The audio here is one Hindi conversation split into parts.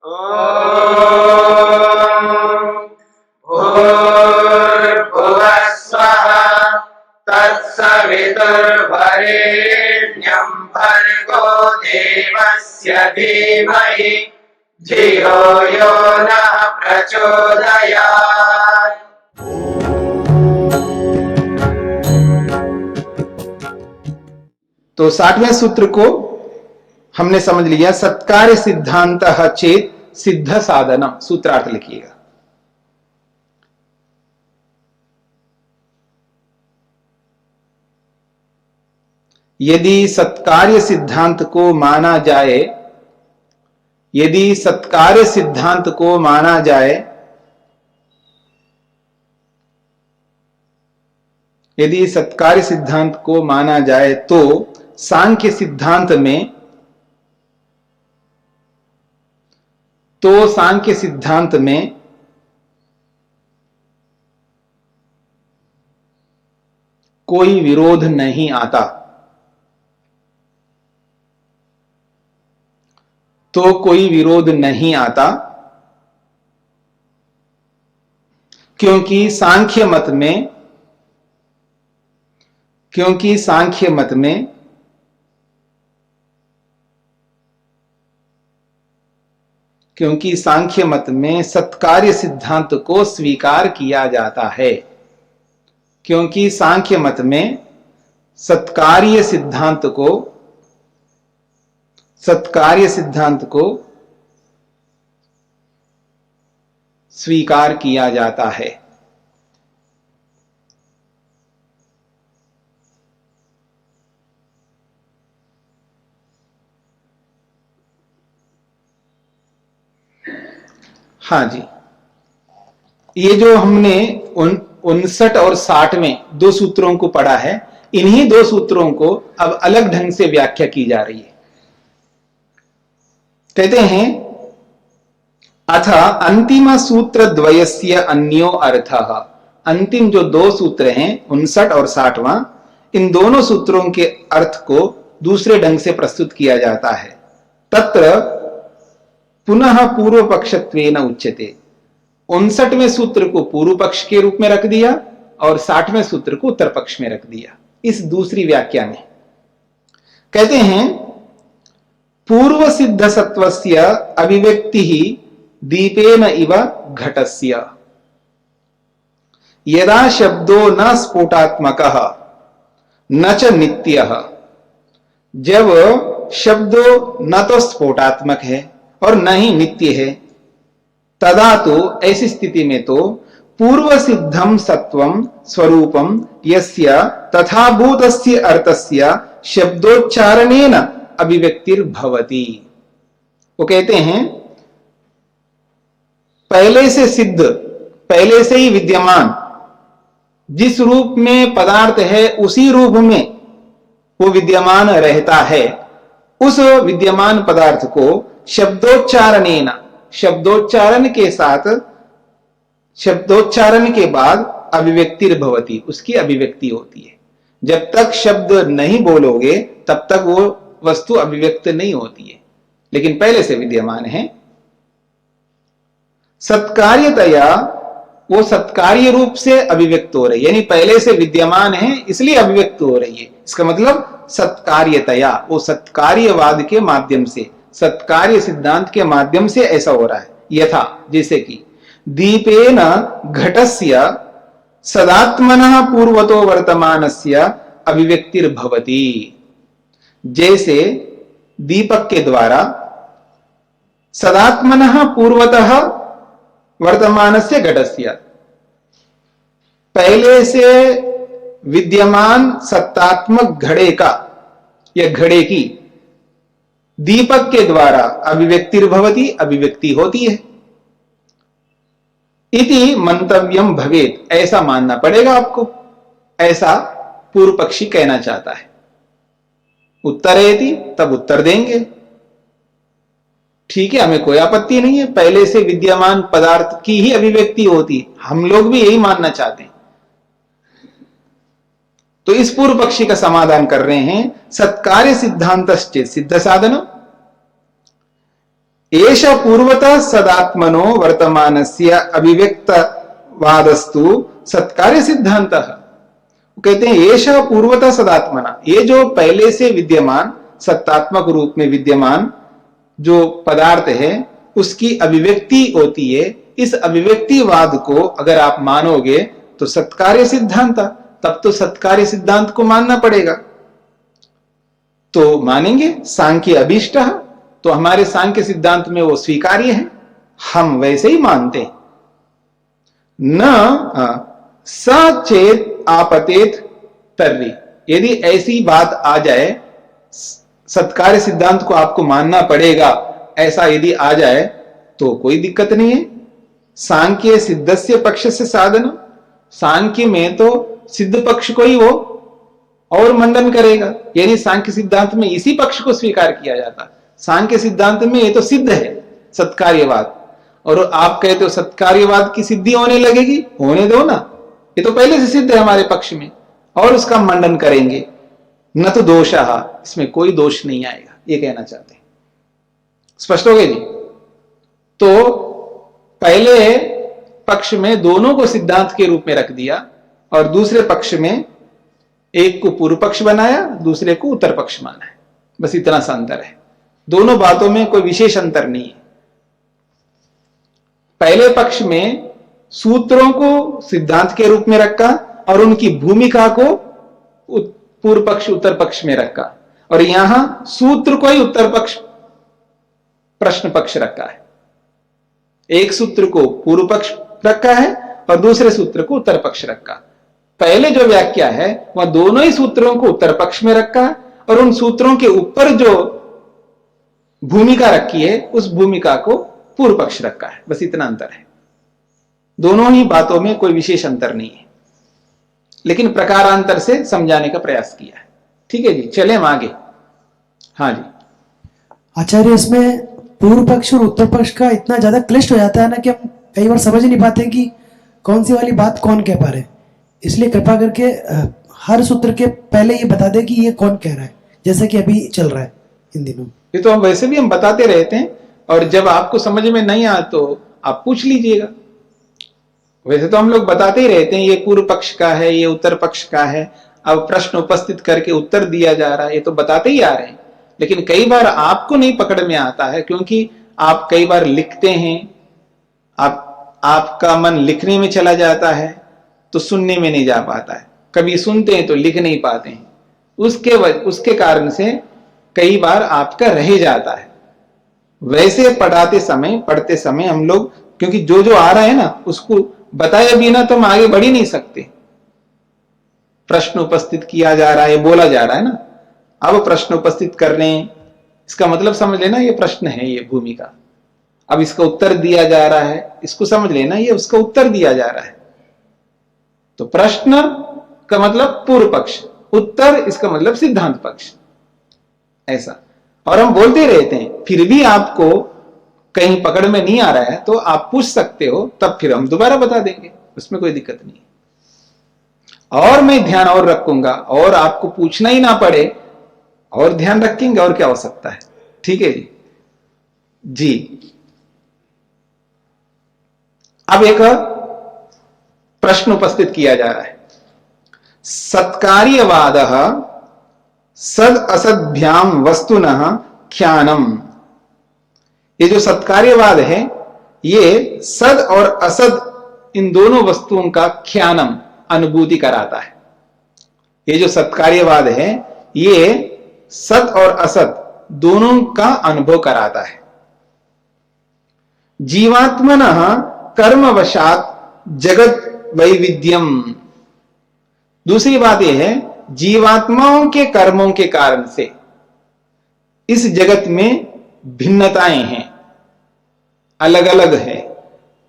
भूर्भुवः स्वः तत्सवितुर्वरेण्यं भर्गो देवस्य धीमहि धियो यो नः प्रचोदयात्। तो 60वें सूत्र को हमने समझ लिया। सत्कार्य सिद्धांत चेत सिद्ध साधन, सूत्रार्थ लिखिएगा। यदि सत्कार्य सिद्धांत को माना जाए, यदि सत्कार्य सिद्धांत को माना जाए, यदि सत्कार्य सिद्धांत को माना जाए तो सांख्य सिद्धांत में, तो सांख्य सिद्धांत में कोई विरोध नहीं आता। तो कोई विरोध नहीं आता, क्योंकि सांख्य मत में, क्योंकि सांख्य मत में क्योंकि सांख्य मत में सत्कार्य सिद्धांत को स्वीकार किया जाता है। क्योंकि सांख्य मत में सत्कार्य सिद्धांत को, सत्कार्य सिद्धांत को स्वीकार किया जाता है। हाँ जी, ये जो हमने 59 और 60 में दो सूत्रों को पढ़ा है, इन्हीं दो सूत्रों को अब अलग ढंग से व्याख्या की जा रही है। कहते हैं अथ अंतिम सूत्र द्वयस्य अन्यो अर्थः। अंतिम जो दो सूत्र हैं 59 और 60वां, इन दोनों सूत्रों के अर्थ को दूसरे ढंग से प्रस्तुत किया जाता है। तत्र पुनः पूर्व पक्षत्वेन उच्यते। 59वें सूत्र को पूर्व पक्ष के रूप में रख दिया और 60वें सूत्र को उत्तर पक्ष में रख दिया इस दूसरी व्याख्या में। कहते हैं पूर्व सिद्ध सत्वस्य अभिव्यक्ति ही दीपेन इव घटस्य यदा शब्दो न स्फोटात्मकः न च नित्यः। जब शब्द न तो स्फोटात्मक है और न ही नित्य है, तदा तो ऐसी स्थिति में तो पूर्व सिद्धम सत्वम स्वरूपम यस्य तथाभूतस्य अर्थस्य शब्दोच्चारणेन अभिव्यक्तिर्भवति। वो कहते हैं पहले से सिद्ध, पहले से ही विद्यमान जिस रूप में पदार्थ है उसी रूप में वो विद्यमान रहता है। उस विद्यमान पदार्थ को शब्दोच्चारणेन, शब्दोच्चारण के साथ, शब्दोच्चारण के बाद अभिव्यक्तिर्भवति, उसकी अभिव्यक्ति होती है। जब तक शब्द नहीं बोलोगे तब तक वो वस्तु अभिव्यक्त नहीं होती है, लेकिन पहले से विद्यमान है। सत्कार्यतया वो सत्कार्य रूप से अभिव्यक्त हो रही है, यानी पहले से विद्यमान है इसलिए अभिव्यक्त हो रही है। इसका मतलब सत्कार्यतया, वो सत्कार्यवाद के माध्यम से, सत्कार्य सिद्धांत के माध्यम से ऐसा हो रहा है। यथा, जैसे कि दीपेन घटस्य सदात्मनः पूर्वतो वर्तमानस्य अभिव्यक्तिर्भवति। जैसे दीपक के द्वारा सदात्मनः पूर्वतः वर्तमानस्य घटस्य, पहले से विद्यमान सत्तात्मक घड़े का या घड़े की दीपक के द्वारा अभिव्यक्तिर्भवति, अभिव्यक्ति होती है। इति मंतव्यम भवेत, ऐसा मानना पड़ेगा आपको, ऐसा पूर्व पक्षी कहना चाहता है। उत्तरेति, तब उत्तर देंगे ठीक है, हमें कोई आपत्ति नहीं है, पहले से विद्यमान पदार्थ की ही अभिव्यक्ति होती है, हम लोग भी यही मानना चाहते हैं। तो इस पूर्व पक्षी का समाधान कर रहे हैं। सत्कार्य सिद्धांत सिद्ध साधन, एष पूर्वतः सदात्मनो वर्तमानस्य अभिव्यक्तवादस्तु सत्कार्य सिद्धांतः। कहते हैं एष पूर्वतः सदात्मना, ये जो पहले से विद्यमान सत्तात्मक रूप में विद्यमान जो पदार्थ है उसकी अभिव्यक्ति होती है। इस अभिव्यक्तिवाद को अगर आप मानोगे तो सत्कार्य सिद्धांत, तब तो सत्कार्य सिद्धांत को मानना पड़ेगा। तो मानेंगे सांख्य अभीष्ट, तो हमारे सांख्य सिद्धांत में वो स्वीकार्य है, हम वैसे ही मानते हैं। न सचेत आपतेत तर्री, यदि ऐसी बात आ जाए सत्कार्य सिद्धांत को आपको मानना पड़ेगा, ऐसा यदि आ जाए तो कोई दिक्कत नहीं है। सांख्य सिद्धस्य पक्ष से साधन, सांख्य में तो सिद्ध पक्ष को ही वो और मंडन करेगा। यदि सांख्य सिद्धांत में इसी पक्ष को स्वीकार किया जाता, सांख्य सिद्धांत में ये तो सिद्ध है सत्कार्यवाद, और आप कहते हो सत्कार्यवाद की सिद्धि होने लगेगी, होने दो ना, ये तो पहले से सिद्ध है हमारे पक्ष में, और उसका मंडन करेंगे। न तो दोष, इसमें कोई दोष नहीं आएगा, ये कहना चाहते हैं। स्पष्ट हो गए जी? तो पहले पक्ष में दोनों को सिद्धांत के रूप में रख दिया, और दूसरे पक्ष में एक को पूर्व पक्ष बनाया, दूसरे को उत्तर पक्ष माना है, बस इतना सा अंतर है। दोनों बातों में कोई विशेष अंतर नहीं है। पहले पक्ष में सूत्रों को सिद्धांत के रूप में रखा और उनकी भूमिका को पूर्व पक्ष उत्तर पक्ष में रखा, और यहां सूत्र को ही उत्तर पक्ष प्रश्न पक्ष रखा है। एक सूत्र को पूर्व पक्ष रखा है और दूसरे सूत्र को उत्तर पक्ष रखा। पहले जो व्याख्या है वह दोनों ही सूत्रों को उत्तर पक्ष में रखा है, और उन सूत्रों के ऊपर जो भूमिका रखी है उस भूमिका को पूर्व पक्ष रखा है, बस इतना अंतर है। दोनों ही बातों में कोई विशेष अंतर नहीं है, लेकिन प्रकारांतर से समझाने का प्रयास किया है। ठीक है जी, चले हम आगे। हाँ जी आचार्य, इसमें पूर्व पक्ष और उत्तर पक्ष का इतना ज्यादा क्लिष्ट हो जाता है ना कि हम कई बार समझ नहीं पाते कि कौन सी वाली बात कौन कह पा रहे हैं। इसलिए कृपा करके हर सूत्र के पहले ये बता दे कि ये कौन कह रहा है, जैसे कि अभी चल रहा है इन दिनों। ये तो हम वैसे भी हम बताते रहते हैं, और जब आपको समझ में नहीं आए तो आप पूछ लीजिएगा। वैसे तो हम लोग बताते ही रहते हैं, ये पूर्व पक्ष का है, ये उत्तर पक्ष का है, अब प्रश्न उपस्थित करके उत्तर दिया जा रहा है, ये तो बताते ही आ रहे हैं। लेकिन कई बार आपको नहीं पकड़ में आता है, क्योंकि आप कई बार लिखते हैं, आपका मन लिखने में चला जाता है तो सुनने में नहीं जा पाता है, कभी सुनते हैं तो लिख नहीं पाते हैं, उसके कारण से कई बार आपका रह जाता है। वैसे पढ़ते समय हम लोग, क्योंकि जो जो आ रहा है ना उसको बताए बिना तो हम आगे बढ़ ही नहीं सकते। प्रश्न उपस्थित किया जा रहा है, बोला जा रहा है ना, अब प्रश्न उपस्थित कर रहे हैं, इसका मतलब समझ लेना ये प्रश्न है, ये भूमिका। अब इसका उत्तर दिया जा रहा है, इसको समझ लेना ये उसका उत्तर दिया जा रहा है। तो प्रश्न का मतलब पूर्व पक्ष, उत्तर इसका मतलब सिद्धांत पक्ष, ऐसा। और हम बोलते रहते हैं, फिर भी आपको कहीं पकड़ में नहीं आ रहा है तो आप पूछ सकते हो, तब फिर हम दोबारा बता देंगे, उसमें कोई दिक्कत नहीं। और मैं ध्यान और रखूंगा, और आपको पूछना ही ना पड़े, और ध्यान रखेंगे, और क्या हो सकता है। ठीक है जी। जी अब एक प्रश्न उपस्थित किया जा रहा है। सत्कार्यवाद सद असद्भ्याम वस्तुनः ख्यानम। ये जो सत्कार्यवाद है ये सद और असद इन दोनों वस्तुओं का ख्यानम अनुभूति कराता है। ये जो सत्कार्यवाद है ये सत और असत दोनों का अनुभव कराता है। जीवात्मनः कर्मवशात जगत वैविध्यम। दूसरी बात यह है, जीवात्माओं के कर्मों के कारण से इस जगत में भिन्नताएं हैं, अलग अलग है।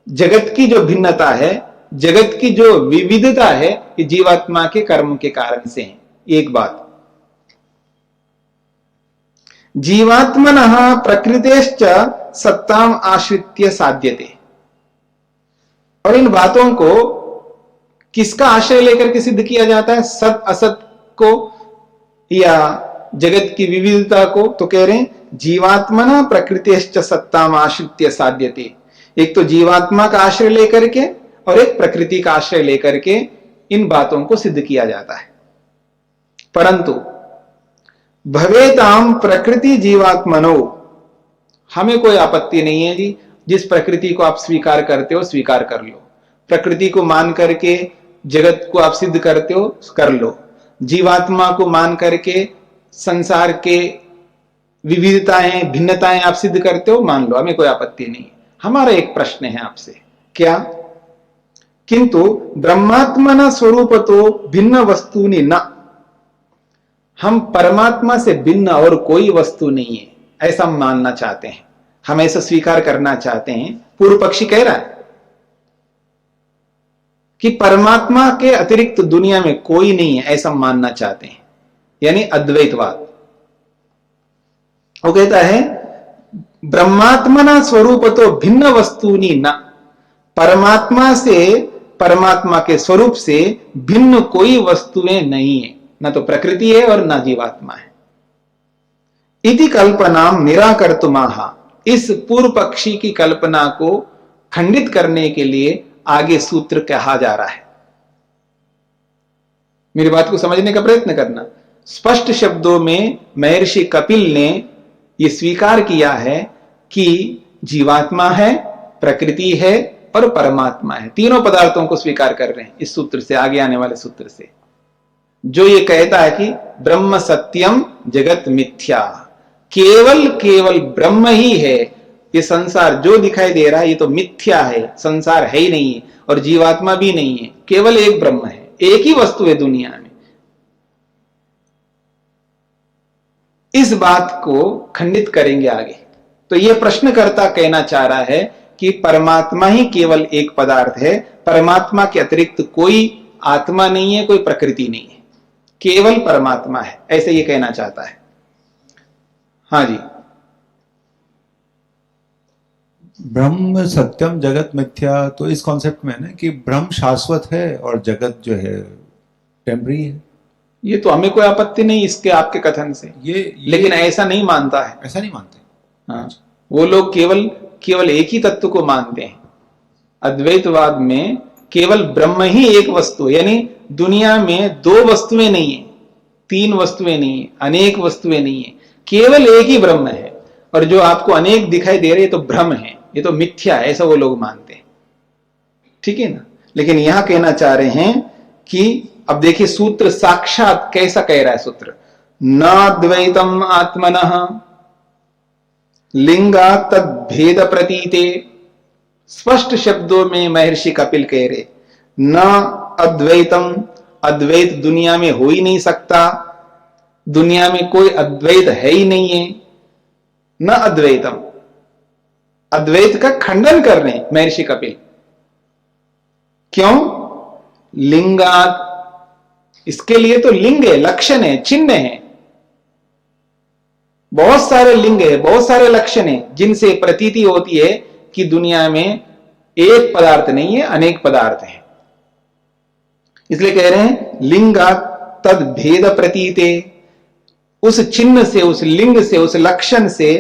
जगत की जो भिन्नता है, जगत की जो विविधता है, ये जीवात्मा के कर्म के कारण से है। एक बात, जीवात्मनः प्रकृतेश्च सत्ताम आश्रित्य साध्यते। और इन बातों को किसका आश्रय लेकर के सिद्ध किया जाता है? सत असत को या जगत की विविधता को? तो कह रहे हैं जीवात्मना प्रकृतिश्च सत्ताम आश्रित्य साध्यते। एक तो जीवात्मा का आश्रय लेकर के और एक प्रकृति का आश्रय लेकर के इन बातों को सिद्ध किया जाता है। परंतु भवेताम प्रकृति जीवात्मनो, हमें कोई आपत्ति नहीं है जी, जिस प्रकृति को आप स्वीकार करते हो स्वीकार कर लो, प्रकृति को मान करके जगत को आप सिद्ध करते हो कर लो, जीवात्मा को मान करके संसार के विविधताएं भिन्नताएं आप सिद्ध करते हो मान लो, हमें कोई आपत्ति नहीं। हमारा एक प्रश्न है आपसे, क्या किंतु ब्रह्मात्मना स्वरूप तो भिन्न वस्तुनि न, हम परमात्मा से भिन्न और कोई वस्तु नहीं है ऐसा हम मानना चाहते हैं, हम ऐसा स्वीकार करना चाहते हैं। पूर्व पक्षी कह रहा है कि परमात्मा के अतिरिक्त दुनिया में कोई नहीं है ऐसा मानना चाहते हैं, यानी अद्वैतवाद। वो कहता है ब्रह्मात्मना स्वरूप तो भिन्न वस्तुनि न, परमात्मा से परमात्मा के स्वरूप से भिन्न कोई वस्तुएं नहीं है, न तो प्रकृति है और न जीवात्मा है। इति कल्पना निराकर्तुमाह, इस पूर्व पक्षी की कल्पना को खंडित करने के लिए आगे सूत्र कहा जा रहा है। मेरी बात को समझने का प्रयत्न करना। स्पष्ट शब्दों में महर्षि कपिल ने यह स्वीकार किया है कि जीवात्मा है, प्रकृति है और परमात्मा है, तीनों पदार्थों को स्वीकार कर रहे हैं इस सूत्र से, आगे आने वाले सूत्र से, जो ये कहता है कि ब्रह्म सत्यम जगत मिथ्या, केवल केवल ब्रह्म ही है, ये संसार जो दिखाई दे रहा है ये तो मिथ्या है, संसार है ही नहीं है और जीवात्मा भी नहीं है, केवल एक ब्रह्म है, एक ही वस्तु है दुनिया में। इस बात को खंडित करेंगे आगे। तो यह प्रश्नकर्ता कहना चाह रहा है कि परमात्मा ही केवल एक पदार्थ है, परमात्मा के अतिरिक्त कोई आत्मा नहीं है, कोई प्रकृति नहीं है, केवल परमात्मा है, ऐसे ये कहना चाहता है। हाँ जी, ब्रह्म सत्यम जगत मिथ्या, तो इस कॉन्सेप्ट में है ना कि ब्रह्म शाश्वत है और जगत जो है टेम्पररी है। ये तो हमें कोई आपत्ति नहीं इसके आपके कथन से, ये लेकिन ऐसा नहीं मानता है, ऐसा नहीं मानते। हाँ, वो लोग केवल केवल एक ही तत्व को मानते हैं। अद्वैतवाद में केवल ब्रह्म ही एक वस्तु, यानी दुनिया में दो वस्तुएं नहीं है, तीन वस्तुएं नहीं है, अनेक वस्तुएं नहीं है, केवल एक ही ब्रह्म है। और जो आपको अनेक दिखाई दे रहे हैं तो भ्रम है, ये तो मिथ्या है, ऐसा वो लोग मानते हैं। ठीक है ना। लेकिन यहां कहना चाह रहे हैं कि अब देखिए सूत्र साक्षात कैसा कह रहा है सूत्र, नाद्वैतम आत्मनः लिंगा तद भेद प्रतीते। स्पष्ट शब्दों में महर्षि कपिल कह रहे न अद्वैतम, अद्वैत दुनिया में हो ही नहीं सकता, दुनिया में कोई अद्वैत है ही नहीं है। न अद्वैतम, अद्वैत का खंडन कर रहे हैं महर्षि कपिल। क्यों? लिंगात, इसके लिए तो लिंग है, लक्षण है, चिन्ह है, बहुत सारे लिंग है, बहुत सारे लक्षण है जिनसे प्रतीति होती है कि दुनिया में एक पदार्थ नहीं है, अनेक पदार्थ हैं। इसलिए कह रहे हैं लिंगा तद भेद प्रतीते, उस चिन्ह से, उस लिंग से, उस लक्षण से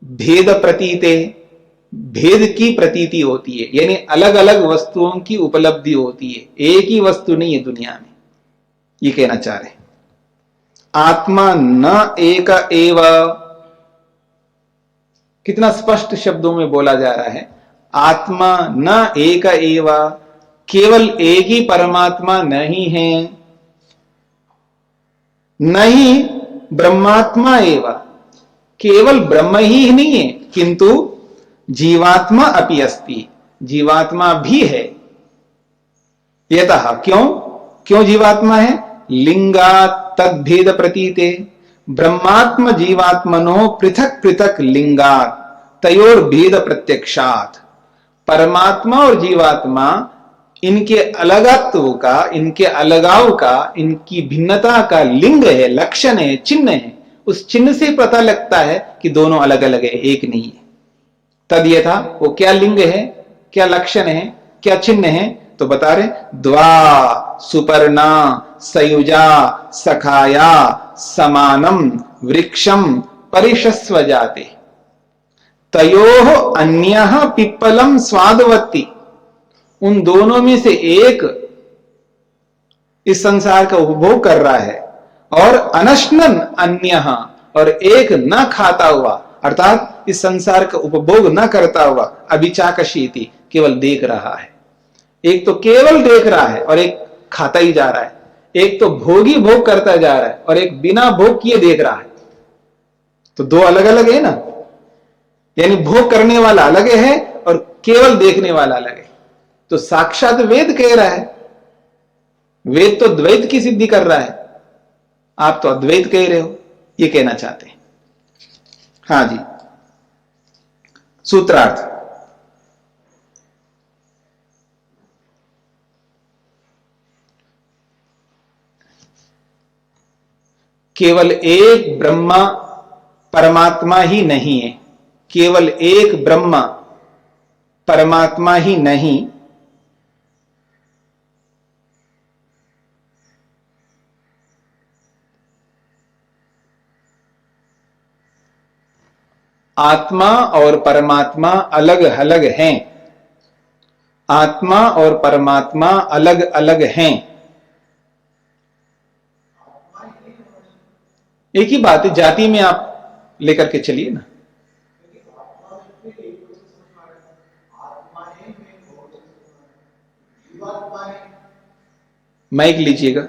भेद प्रतीते, भेद की प्रतीति होती है, यानी अलग अलग वस्तुओं की उपलब्धि होती है, एक ही वस्तु नहीं है दुनिया में, ये कहना चाह रहे हैं। आत्मा न एक एव, कितना स्पष्ट शब्दों में बोला जा रहा है, आत्मा न एक एव, केवल एक ही परमात्मा नहीं है, नहीं ब्रह्मात्मा एव, केवल ब्रह्म ही नहीं है, किंतु जीवात्मा अपि अस्ति, जीवात्मा भी है। यतः, क्यों क्यों जीवात्मा है? लिंगात तद भेद प्रतीते, ब्रह्मात्म जीवात्मनो पृथक पृथक लिंगात तयोर भेद प्रत्यक्षात। परमात्मा और जीवात्मा इनके अलगत्व का, इनके अलगाव का, इनकी भिन्नता का लिंग है, लक्षण है, चिन्ह है। उस चिन्ह से पता लगता है कि दोनों अलग अलग है, एक नहीं है। तद ये था, वो क्या लिंग है, क्या लक्षण है, क्या चिन्ह है? तो बता रहे द्वा सुपर्णा सयुजा सखाया समानम वृक्षम परिशस्व जाते तयोः अन्यः पिप्पलम स्वादवत्ति। उन दोनों में से एक इस संसार का उपभोग कर रहा है और अनश्नन अन्यः, और एक न खाता हुआ अर्थात इस संसार का उपभोग न करता हुआ अभिचाकशीति, केवल देख रहा है। एक तो केवल देख रहा है और एक खाता ही जा रहा है। एक तो भोगी भोग करता जा रहा है और एक बिना भोग किए देख रहा है। तो दो अलग अलग है ना, यानी भोग करने वाला अलग है और केवल देखने वाला अलग है। तो साक्षात वेद कह रहा है, वेद तो द्वैत की सिद्धि कर रहा है, आप तो अद्वैत कह रहे हो, ये कहना चाहते हैं। हां जी, सूत्रार्थ। केवल एक ब्रह्मा परमात्मा ही नहीं है, केवल एक ब्रह्मा परमात्मा ही नहीं, आत्मा और परमात्मा अलग अलग हैं। आत्मा और परमात्मा अलग अलग हैं। एक ही बात है, जाति में आप लेकर के चलिए ना। माइक लीजिएगा।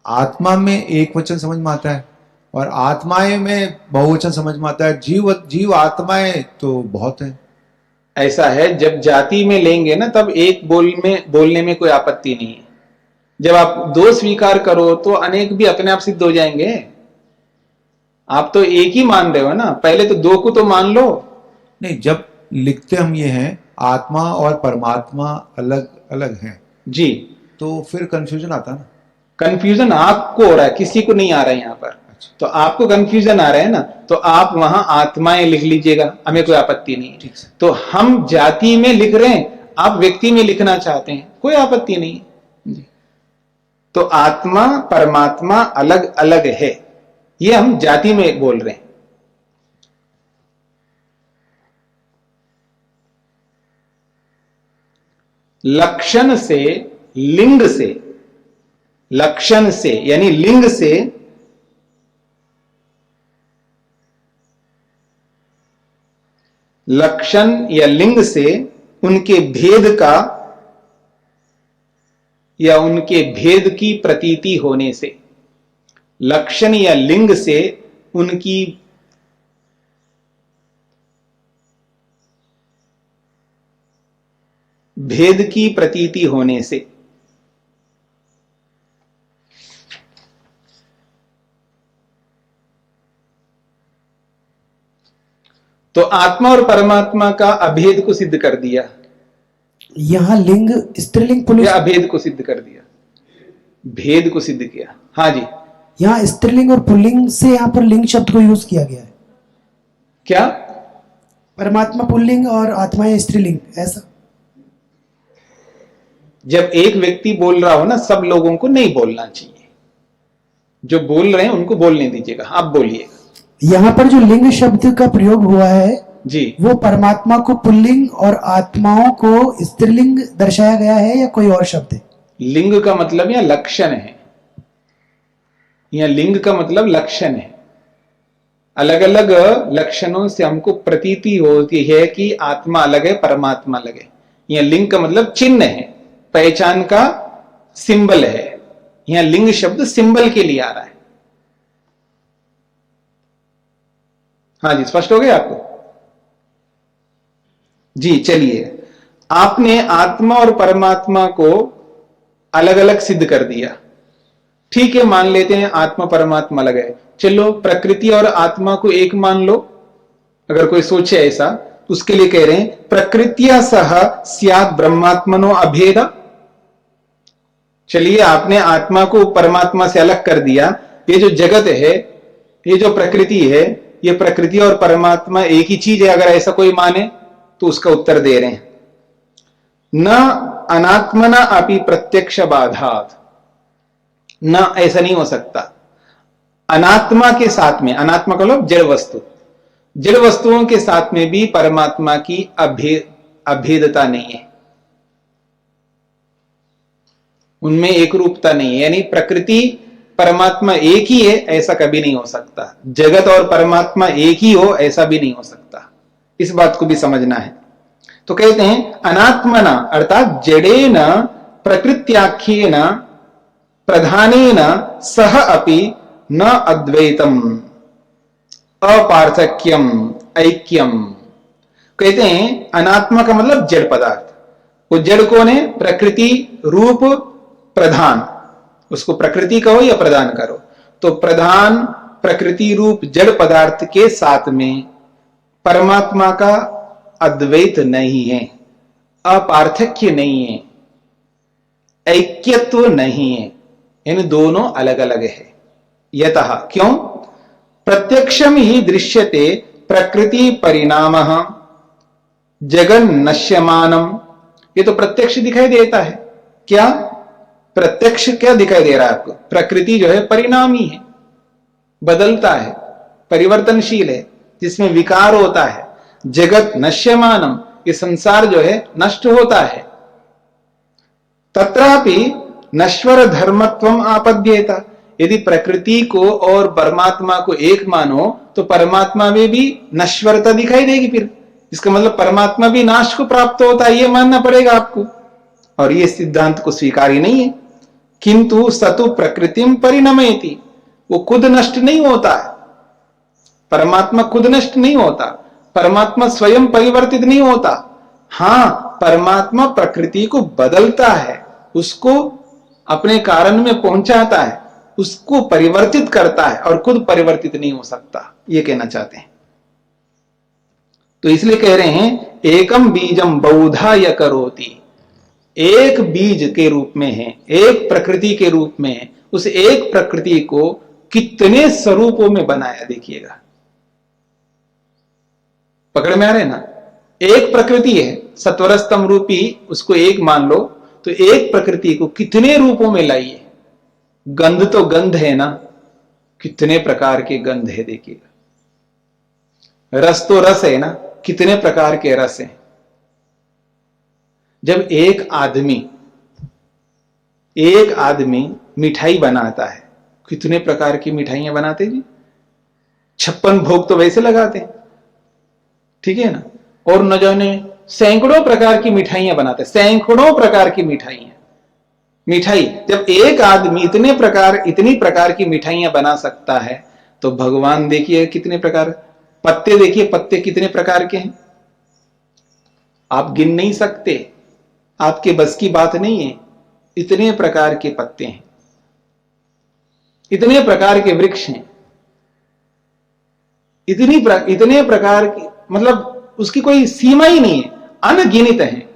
आत्मा में एक वचन समझ में आता है और आत्माएं में बहुवचन समझ में आता है। जीव आत्माएं तो बहुत है। ऐसा है, जब जाति में लेंगे ना तब एक बोलने में कोई आपत्ति नहीं है। जब आप दो स्वीकार करो तो अनेक भी अपने आप सिद्ध हो जाएंगे। आप तो एक ही मान रहे हो ना, पहले तो दो को तो मान लो। नहीं, जब लिखते हम ये हैं आत्मा और परमात्मा अलग अलग हैं जी, तो फिर कंफ्यूजन आता ना। कंफ्यूजन आपको हो रहा है, किसी को नहीं आ रहा है यहां पर। तो आपको कंफ्यूजन आ रहा है ना, तो आप वहां आत्माएं लिख लीजिएगा, हमें कोई आपत्ति नहीं है। तो हम जाति में लिख रहे हैं, आप व्यक्ति में लिखना चाहते हैं, कोई आपत्ति नहीं है। तो आत्मा परमात्मा अलग अलग है, ये हम जाति में बोल रहे हैं। लक्षण से, लिंग से, लक्षण से यानी लिंग से लक्षण या लिंग से उनके भेद का या उनके भेद की प्रतीति होने से, लक्षण या लिंग से उनकी भेद की प्रतीति होने से, तो आत्मा और परमात्मा का अभेद को सिद्ध कर दिया। यहाँ लिंग स्त्रीलिंग पुल्लिंग, या अभेद को सिद्ध कर दिया, भेद को सिद्ध किया। हाँ जी, यहाँ स्त्रीलिंग और पुल्लिंग से यहाँ पर लिंग शब्द को यूज किया गया है। क्या? परमात्मा पुल्लिंग और आत्माएं स्त्रीलिंग, ऐसा? जब एक व्यक्ति बोल रहा हो ना, सब लोगों को नहीं बोलना चाहिए। जो बोल रहे हैं उनको बोलने दीजिएगा, आप बोलिएगा। यहाँ पर जो लिंग शब्द का प्रयोग हुआ है जी, वो परमात्मा को पुल्लिंग और आत्माओं को स्त्रीलिंग दर्शाया गया है या कोई और शब्द है? लिंग का मतलब यहाँ लक्षण है। यहाँ लिंग का मतलब लक्षण है। अलग अलग लक्षणों से हमको प्रतीति होती है कि आत्मा अलग है, परमात्मा अलग है। यहाँ लिंग का मतलब चिन्ह है, पहचान का सिंबल है। यहाँ लिंग शब्द सिंबल के लिए आ रहा है। हाँ जी, स्पष्ट हो गया आपको? जी, चलिए, आपने आत्मा और परमात्मा को अलग अलग सिद्ध कर दिया। ठीक है, मान लेते हैं आत्मा परमात्मा अलग है। चलो, प्रकृति और आत्मा को एक मान लो। अगर कोई सोचे ऐसा, तो उसके लिए कह रहे हैं प्रकृतिया सह स्यात् ब्रह्मात्मनो अभेदा। चलिए, आपने आत्मा को परमात्मा से अलग कर दिया। ये जो जगत है, ये जो प्रकृति है, ये प्रकृति और परमात्मा एक ही चीज है। अगर ऐसा कोई माने तो उसका उत्तर दे रहे हैं, न अनात्मना अपि प्रत्यक्ष बाधात। न, ऐसा नहीं हो सकता। अनात्मा के साथ में, अनात्मा का मतलब जड़ वस्तु, जड़ वस्तुओं के साथ में भी परमात्मा की अभेदता नहीं है, उनमें एक रूपता नहीं है। यानी प्रकृति परमात्मा एक ही है ऐसा कभी नहीं हो सकता, जगत और परमात्मा एक ही हो ऐसा भी नहीं हो सकता, इस बात को भी समझना है। तो कहते हैं अनात्मना अर्थात जड़ेन प्रकृत्याख्येन प्रधानेन सह अपि न अद्वैतम अपार्थक्यम ऐक्यम। कहते हैं अनात्मा का मतलब जड़ पदार्थ, वो जड़ कौन है? प्रकृति रूप प्रधान, उसको प्रकृति कहो या प्रधान करो, तो प्रधान प्रकृति रूप जड़ पदार्थ के साथ में परमात्मा का अद्वैत नहीं है, अपार्थक्य नहीं है, ऐक्यत्व नहीं है, इन दोनों अलग अलग है। यतः क्यों? प्रत्यक्षम ही दृश्यते प्रकृति परिणामः जगन नश्यमानम। ये तो प्रत्यक्ष दिखाई देता है। क्या प्रत्यक्ष क्या दिखाई दे रहा है आपको? प्रकृति जो है परिणामी है, बदलता है, परिवर्तनशील है, जिसमें विकार होता है। जगत नश्यमानम, ये संसार जो है नष्ट होता है। तत्रापि नश्वर धर्मत्वम आपद्येत। यदि प्रकृति को और परमात्मा को एक मानो तो परमात्मा में भी नश्वरता दिखाई देगी, फिर इसका मतलब परमात्मा भी नाश को प्राप्त होता है, यह मानना पड़ेगा आपको, और यह सिद्धांत को स्वीकार ही नहीं है। किंतु सतु प्रकृतिम परिणमयति, वो खुद नष्ट नहीं होता है, परमात्मा खुद नष्ट नहीं होता, परमात्मा स्वयं परिवर्तित नहीं होता। हां, परमात्मा प्रकृति को बदलता है, उसको अपने कारण में पहुंचाता है, उसको परिवर्तित करता है, और खुद परिवर्तित नहीं हो सकता, ये कहना चाहते हैं। तो इसलिए कह रहे हैं एकम बीजम बहुधा करोति, एक बीज के रूप में है, एक प्रकृति के रूप में है, उस एक प्रकृति को कितने स्वरूपों में बनाया, देखिएगा, पकड़ में आ रहे ना। एक प्रकृति है, सत्वरस्तम रूपी, उसको एक मान लो, तो एक प्रकृति को कितने रूपों में लाइए। गंध तो गंध है ना, कितने प्रकार के गंध है, देखिएगा। रस तो रस है ना, कितने प्रकार के रस हैं। जब एक आदमी मिठाई बनाता है, कितने प्रकार की मिठाइयां बनाते जी, 56 भोग तो वैसे लगाते हैं, ठीक है ना, और न जाने सैकड़ों प्रकार की मिठाइयां बनाते हैं, सैकड़ों प्रकार की मिठाई। जब एक आदमी इतनी प्रकार की मिठाइयां बना सकता है, तो भगवान देखिए कितने प्रकार, पत्ते देखिए, पत्ते कितने प्रकार के हैं, आप गिन नहीं सकते, आपके बस की बात नहीं है, इतने प्रकार के पत्ते हैं, इतने प्रकार के वृक्ष हैं, इतने प्रकार की, मतलब उसकी कोई सीमा ही नहीं है, अनगिनत है,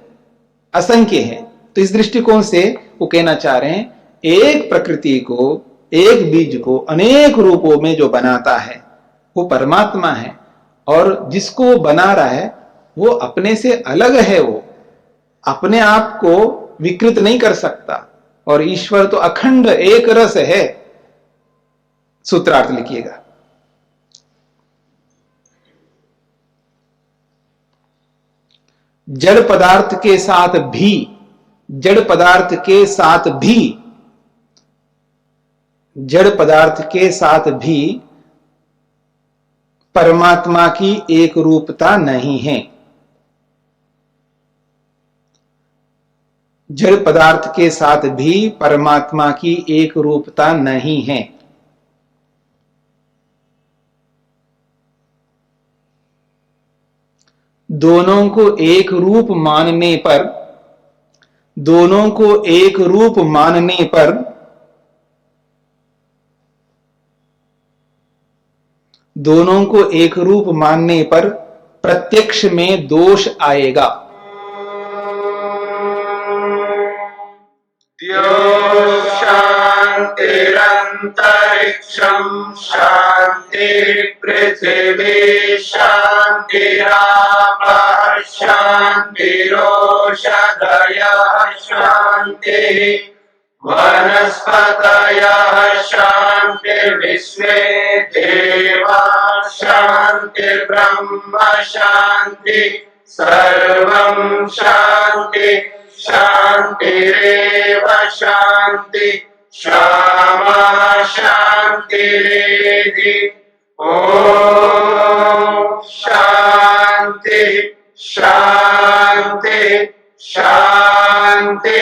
असंख्य है। तो इस दृष्टिकोण से वो कहना चाह रहे हैं, एक प्रकृति को, एक बीज को अनेक रूपों में जो बनाता है वो परमात्मा है, और जिसको वो बना रहा है वो अपने से अलग है, वो अपने आप को विकृत नहीं कर सकता, और ईश्वर तो अखंड एक रस है। सूत्रार्थ लिखिएगा, जड़ पदार्थ के साथ भी परमात्मा की एक रूपता नहीं है। जड़ पदार्थ के साथ भी परमात्मा की एक रूपता नहीं है। दोनों को एक रूप मानने पर प्रत्यक्ष में दोष आएगा। शांतिरंतरिक्षम शांति पृथ्वी शांतिरापः शांतिरोषधयः शांति वनस्पतयः शान्तिर्विश्वे देवा शान्तिर्ब्रह्म शान्ति सर्वं शान्ति शान्तिरेव शान्ति क्षमा शान्तिरेधि ॐ शान्ति शान्ति शान्तिः